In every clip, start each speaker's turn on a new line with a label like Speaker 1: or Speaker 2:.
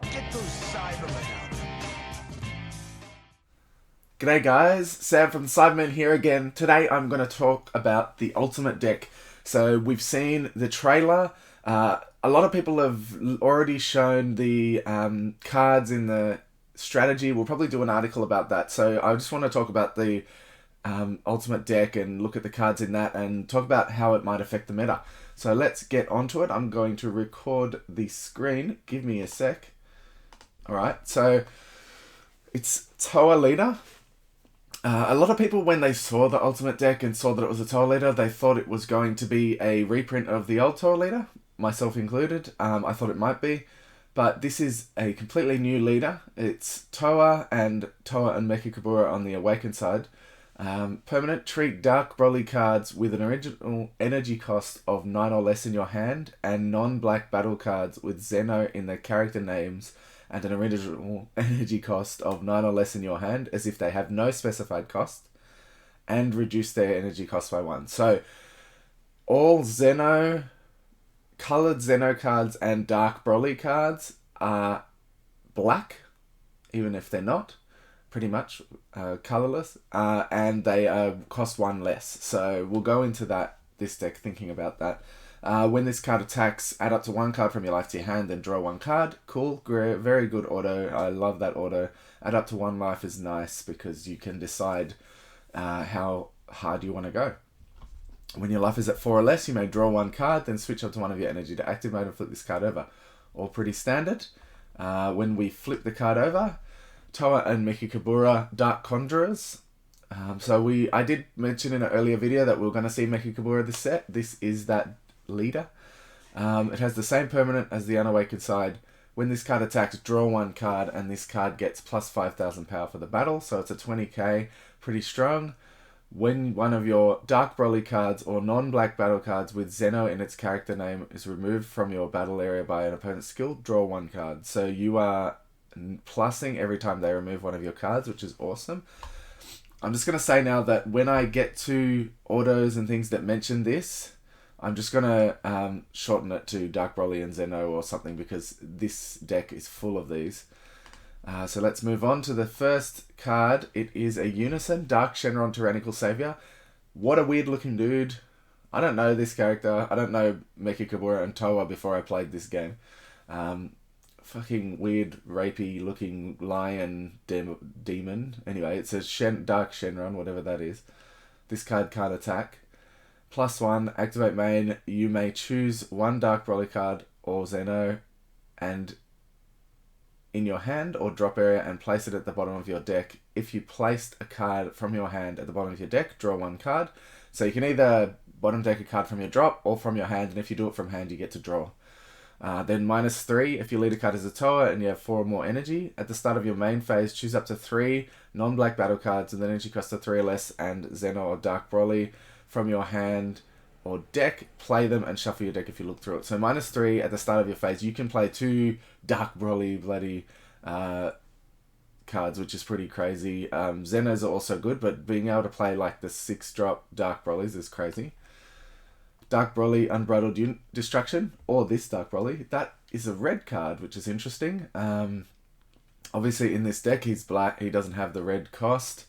Speaker 1: Get those Cybermen out.
Speaker 2: G'day guys, Sam from Cybermen here again. Today I'm going to talk about the Ultimate Deck. So we've seen the trailer. A lot of people have already shown the cards in the strategy. We'll probably do an article about that. So I just want to talk about the Ultimate Deck and look at the cards in that and talk about how it might affect the meta. So let's get onto it. I'm going to record the screen. Give me a sec. Alright, so it's Toa Leader. A lot of people, when they saw the Ultimate Deck and saw that it was a Toa Leader, they thought it was going to be a reprint of the old Toa Leader, myself included. I thought it might be, but this is a completely new leader. It's Toa and Mechikabura on the Awakened side. Permanent, treat Dark Broly cards with an original energy cost of 9 or less in your hand, and non-black battle cards with Zeno in their character names and an original energy cost of 9 or less in your hand, as if they have no specified cost, and reduce their energy cost by 1. So all Zeno, coloured Zeno cards and Dark Broly cards are black, even if they're not, pretty much colourless, and they cost 1 less. So we'll go into this deck thinking about that. When this card attacks, add up to 1 card from your life to your hand, then draw 1 card. Cool, very good auto. I love that auto. Add up to 1 life is nice because you can decide how hard you want to go. When your life is at 4 or less, you may draw 1 card, then switch up to 1 of your energy to active mode and flip this card over. All pretty standard. When we flip the card over, Toa and Mechikabura, Dark Conjurers. I did mention in an earlier video that we were going to see Mechikabura this set. This is that leader. It has the same permanent as the Unawakened side. When this card attacks, draw 1 card, and this card gets plus 5,000 power for the battle, so it's a 20k, pretty strong. When one of your Dark Broly cards or non-black battle cards with Zeno in its character name is removed from your battle area by an opponent's skill, draw 1 card. So you are plussing every time they remove one of your cards, which is awesome. I'm just going to say now that when I get to autos and things that mention this, I'm just going to shorten it to Dark Broly and Zeno or something, because this deck is full of these. So let's move on to the first card. It is a Unison, Dark Shenron Tyrannical Savior. What a weird looking dude. I don't know this character. I don't know Mechikabura and Toa before I played this game. Fucking weird, rapey looking lion demon. Anyway, it says Dark Shenron, whatever that is. This card can't attack. +1, activate main. You may choose 1 Dark Broly card or Zeno and in your hand or drop area and place it at the bottom of your deck. If you placed a card from your hand at the bottom of your deck, draw 1 card. So you can either bottom deck a card from your drop or from your hand, and if you do it from hand, you get to draw. Then -3, if your leader card is a Toa and you have 4 or more energy. At the start of your main phase, choose up to 3 non-black battle cards with an energy cost of 3 or less and Zeno or Dark Broly from your hand or deck. Play them and shuffle your deck if you look through it. So -3 at the start of your phase, you can play 2 Dark Broly bloody cards, which is pretty crazy. Zenos are also good, but being able to play like the 6-drop Dark Brolys is crazy. Dark Broly Unbridled Destruction, or this Dark Broly, that is a red card, which is interesting. Obviously in this deck he's black, he doesn't have the red cost.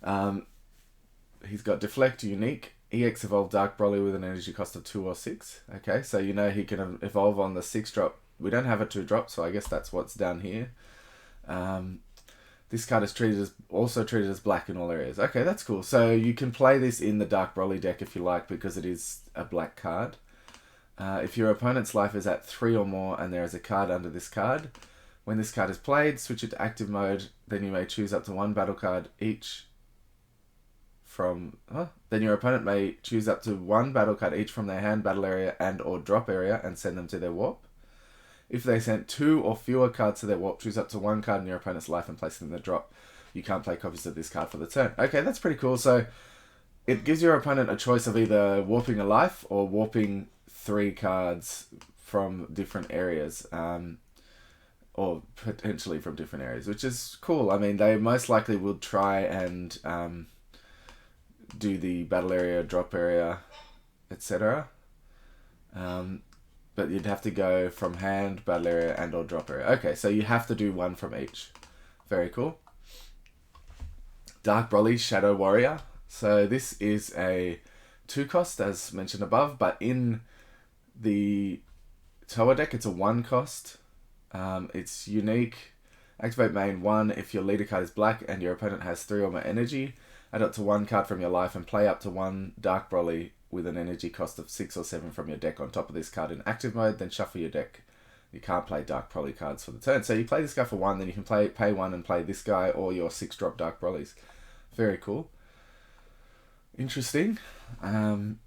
Speaker 2: He's got Deflect, Unique, EX Evolve Dark Broly with an energy cost of 2 or 6. Okay, so you know he can evolve on the 6-drop. We don't have a 2-drop, so I guess that's what's down here. This card is also treated as black in all areas. Okay, that's cool. So you can play this in the Dark Broly deck if you like, because it is a black card. If your opponent's life is at 3 or more and there is a card under this card, when this card is played, switch it to active mode. Then you may choose up to 1 battle card each from... Then your opponent may choose up to 1 battle card each from their hand, battle area, and or drop area and send them to their warp. If they sent 2 or fewer cards to their warp, choose up to 1 card in your opponent's life and place it in the drop. You can't play copies of this card for the turn. Okay, that's pretty cool. So it gives your opponent a choice of either warping a life or warping 3 cards from different areas. Or potentially from different areas, which is cool. I mean, they most likely will try and do the battle area, drop area, etc. but you'd have to go from hand, battle area, and or drop area. Okay, so you have to do one from each. Very cool. Dark Broly Shadow Warrior. So this is a 2-cost, as mentioned above, but in the Toa deck, it's a 1-cost. It's unique. Activate main 1 if your leader card is black and your opponent has 3 or more energy. Add up to 1 card from your life and play up to 1 Dark Broly with an energy cost of 6 or 7 from your deck on top of this card in active mode. Then shuffle your deck. You can't play Dark Broly cards for the turn. So you play this guy for 1, then you can pay 1 and play this guy or your 6-drop Dark Brolys. Very cool. Interesting. Janemba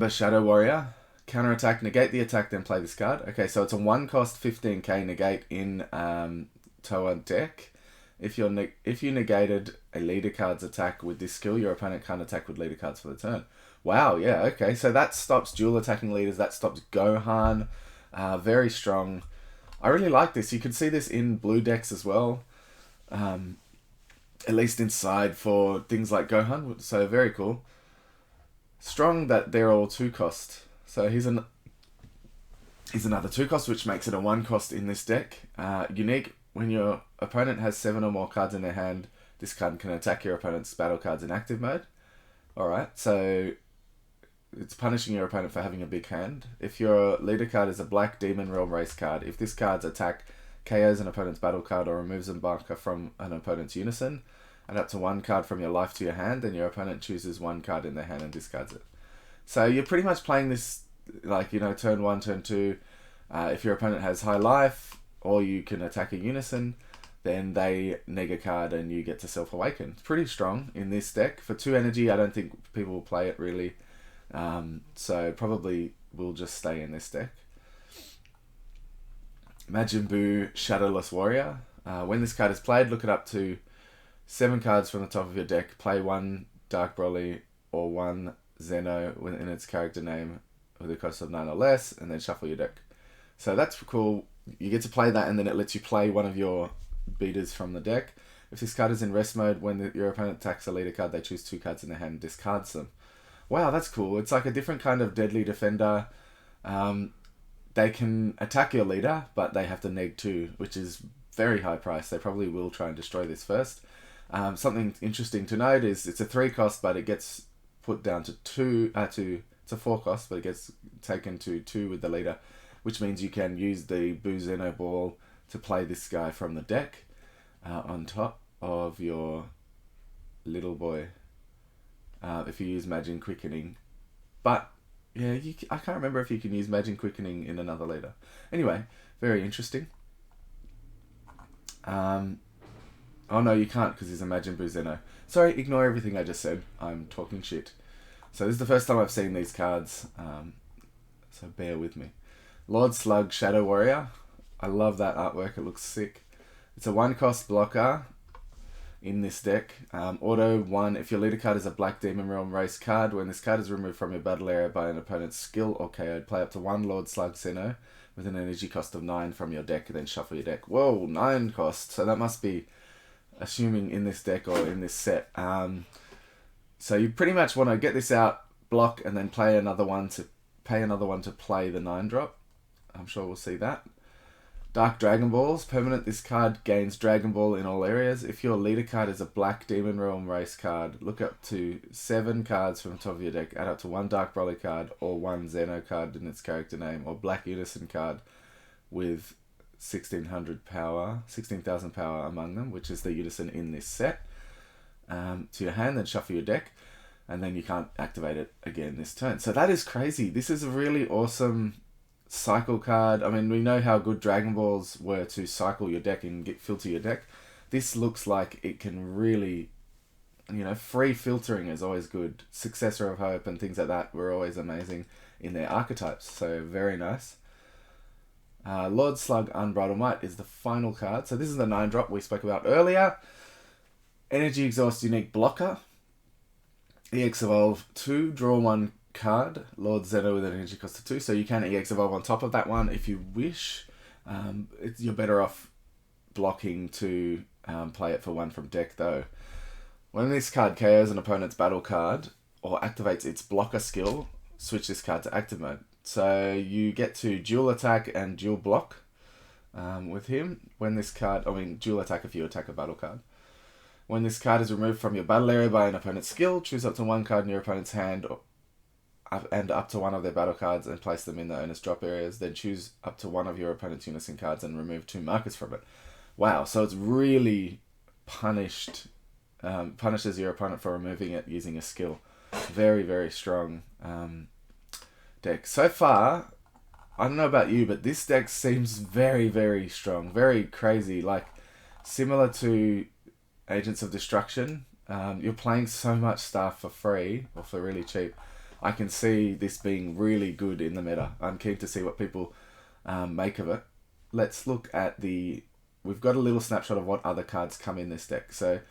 Speaker 2: Shadow Warrior. Counterattack, negate the attack, then play this card. Okay, so it's a 1-cost 15k negate in Toa deck. If you negated a leader card's attack with this skill, your opponent can't attack with leader cards for the turn. Wow, yeah, okay. So that stops dual attacking leaders. That stops Gohan. Very strong. I really like this. You can see this in blue decks as well. At least inside for things like Gohan. So very cool. Strong that they're all 2-cost. So here's another 2-cost, which makes it a 1-cost in this deck. Unique, when your opponent has 7 or more cards in their hand, this card can attack your opponent's battle cards in active mode. Alright, so it's punishing your opponent for having a big hand. If your leader card is a black Demon Realm Race card, if this card's attack KOs an opponent's battle card or removes a marker from an opponent's unison, add up to 1 card from your life to your hand, then your opponent chooses 1 card in their hand and discards it. So you're pretty much playing this like, turn 1, turn 2. If your opponent has high life, or you can attack a unison, then they neg a card and you get to self-awaken. It's pretty strong in this deck. For 2 energy, I don't think people will play it really. So probably will just stay in this deck. Majin Buu Shadowless Warrior. When this card is played, look it up to 7 cards from the top of your deck. Play 1 Dark Broly or 1 Zeno within its character name with a cost of 9 or less, and then shuffle your deck. So that's cool. You get to play that, and then it lets you play one of your beaters from the deck. If this card is in rest mode, when your opponent attacks a leader card, they choose 2 cards in their hand and discards them. Wow, that's cool. It's like a different kind of deadly defender. They can attack your leader, but they have to neg 2, which is very high price. They probably will try and destroy this first. Something interesting to note is it's a 3-cost, but it gets put down to 2. It's a 4-cost, but it gets taken to 2 with the leader, which means you can use the Buu Zeno Ball to play this guy from the deck on top of your little boy. If you use Majin Quickening. But, yeah, I can't remember if you can use Majin Quickening in another leader. Anyway, very interesting. Oh no, you can't because he's a Majin Buu Zeno. Sorry, ignore everything I just said. I'm talking shit. So this is the first time I've seen these cards. So bear with me. Lord Slug Shadow Warrior. I love that artwork. It looks sick. It's a 1-cost blocker in this deck. Auto 1. If your leader card is a black Demon Realm Race card, when this card is removed from your battle area by an opponent's skill or KO'd, play up to 1 Lord Slug Zeno with an energy cost of 9 from your deck, then shuffle your deck. Whoa, 9 cost. So that must be assuming in this deck or in this set. So you pretty much want to get this out, block, and then pay another one to play the 9-drop. I'm sure we'll see that. Dark Dragon Balls. Permanent, this card gains Dragon Ball in all areas. If your leader card is a black Demon Realm Race card, look up to 7 cards from the top of your deck, add up to 1 Dark Broly card or 1 Zeno card in its character name, or black Unison card with 16,000 power among them, which is the Unison in this set, to your hand, then shuffle your deck, and then you can't activate it again this turn. So that is crazy. This is a really awesome cycle card. I mean, we know how good Dragon Balls were to cycle your deck and filter your deck. This looks like it can really, free filtering is always good. Successor of Hope and things like that were always amazing in their archetypes. So very nice. Lord Slug Unbridled Might is the final card. So this is the 9-drop we spoke about earlier. Energy Exhaust unique blocker. EX Evolve 2, draw 1 card. Lord Zeno with an energy cost of 2. So you can EX Evolve on top of that one if you wish. You're better off blocking to play it for 1 from deck though. When this card KOs an opponent's battle card or activates its blocker skill, switch this card to active mode. So you get to dual attack and dual block with him. When this card, dual attack if you attack a battle card. When this card is removed from your battle area by an opponent's skill, choose up to one card in your opponent's hand and up to one of their battle cards and place them in the owner's drop areas. Then choose up to one of your opponent's unison cards and remove 2 markers from it. Wow, so it's really punishes your opponent for removing it using a skill. Very, very strong deck. So far, I don't know about you, but this deck seems very, very strong. Very crazy. Like, similar to Agents of Destruction. You're playing so much stuff for free, or for really cheap. I can see this being really good in the meta. I'm keen to see what people make of it. Let's look at we've got a little snapshot of what other cards come in this deck. So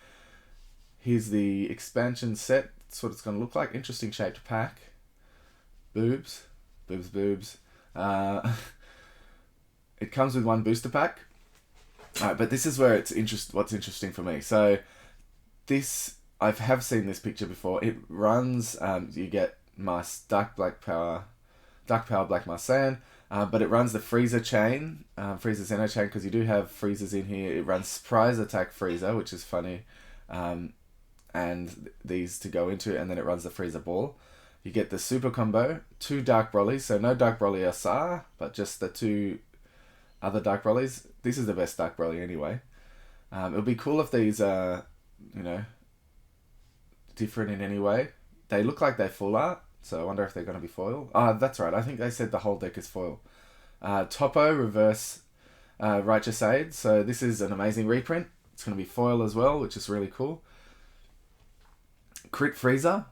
Speaker 2: here's the expansion set. That's what it's going to look like. Interesting shaped pack. Boobs. Boobs. It comes with 1 booster pack. Alright, but this is where what's interesting for me. So this, I have seen this picture before. It runs, you get Dark Power Black Marsan, but it runs the Freezer chain, Freezer Xeno chain, because you do have freezers in here. It runs Surprise Attack Freezer, which is funny, and these to go into, and then it runs the Freezer Ball. You get the Super Combo, 2 Dark Brolys, so no Dark Broly SR, but just the 2 other Dark Brolys. This is the best Dark Broly anyway. It would be cool if these are, different in any way. They look like they're full art, so I wonder if they're going to be foil. That's right, I think they said the whole deck is foil. Topo Reverse Righteous Aid, so this is an amazing reprint. It's going to be foil as well, which is really cool. Crit Freezer,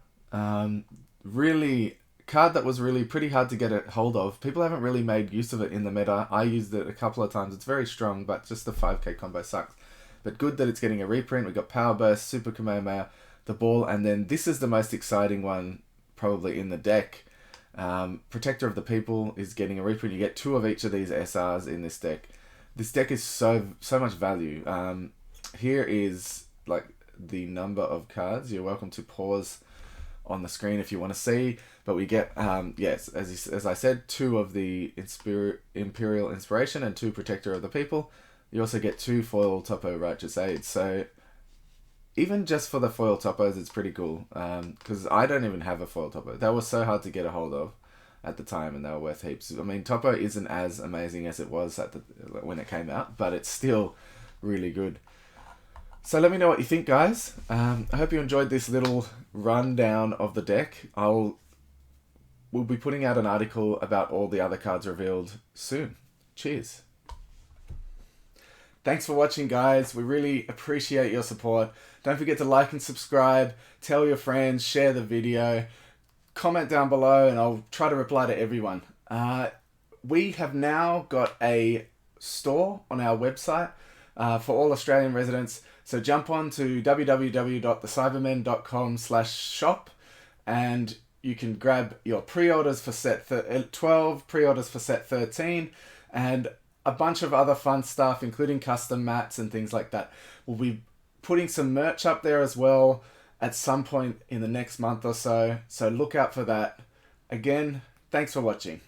Speaker 2: really card that was really pretty hard to get a hold of. People haven't really made use of it in the meta. I used it a couple of times. It's very strong, but just the 5k combo sucks. But good that it's getting a reprint. We've got Power Burst, Super Kamehameha, the Ball, and then this is the most exciting one probably in the deck. Protector of the People is getting a reprint. You get 2 of each of these SRs in this deck. This deck is so much value. Here is like the number of cards. You're welcome to pause on the screen if you want to see, but we get yes, as I said, 2 of the Imperial Inspiration and 2 Protector of the People. You also get 2 foil Topo Righteous Aids, so even just for the foil Topos it's pretty cool, because I don't even have a foil Topo. That was so hard to get a hold of at the time, and they were worth heaps. I mean, Topo isn't as amazing as it was when it came out, but it's still really good. So let me know what you think, guys. I hope you enjoyed this little rundown of the deck. We'll be putting out an article about all the other cards revealed soon. Cheers. Thanks for watching, guys. We really appreciate your support. Don't forget to like and subscribe, tell your friends, share the video, comment down below, and I'll try to reply to everyone. We have now got a store on our website for all Australian residents. So jump on to www.thecybermen.com/shop and you can grab your pre-orders for set 12, pre-orders for set 13, and a bunch of other fun stuff, including custom mats and things like that. We'll be putting some merch up there as well at some point in the next month or so. So look out for that. Again, thanks for watching.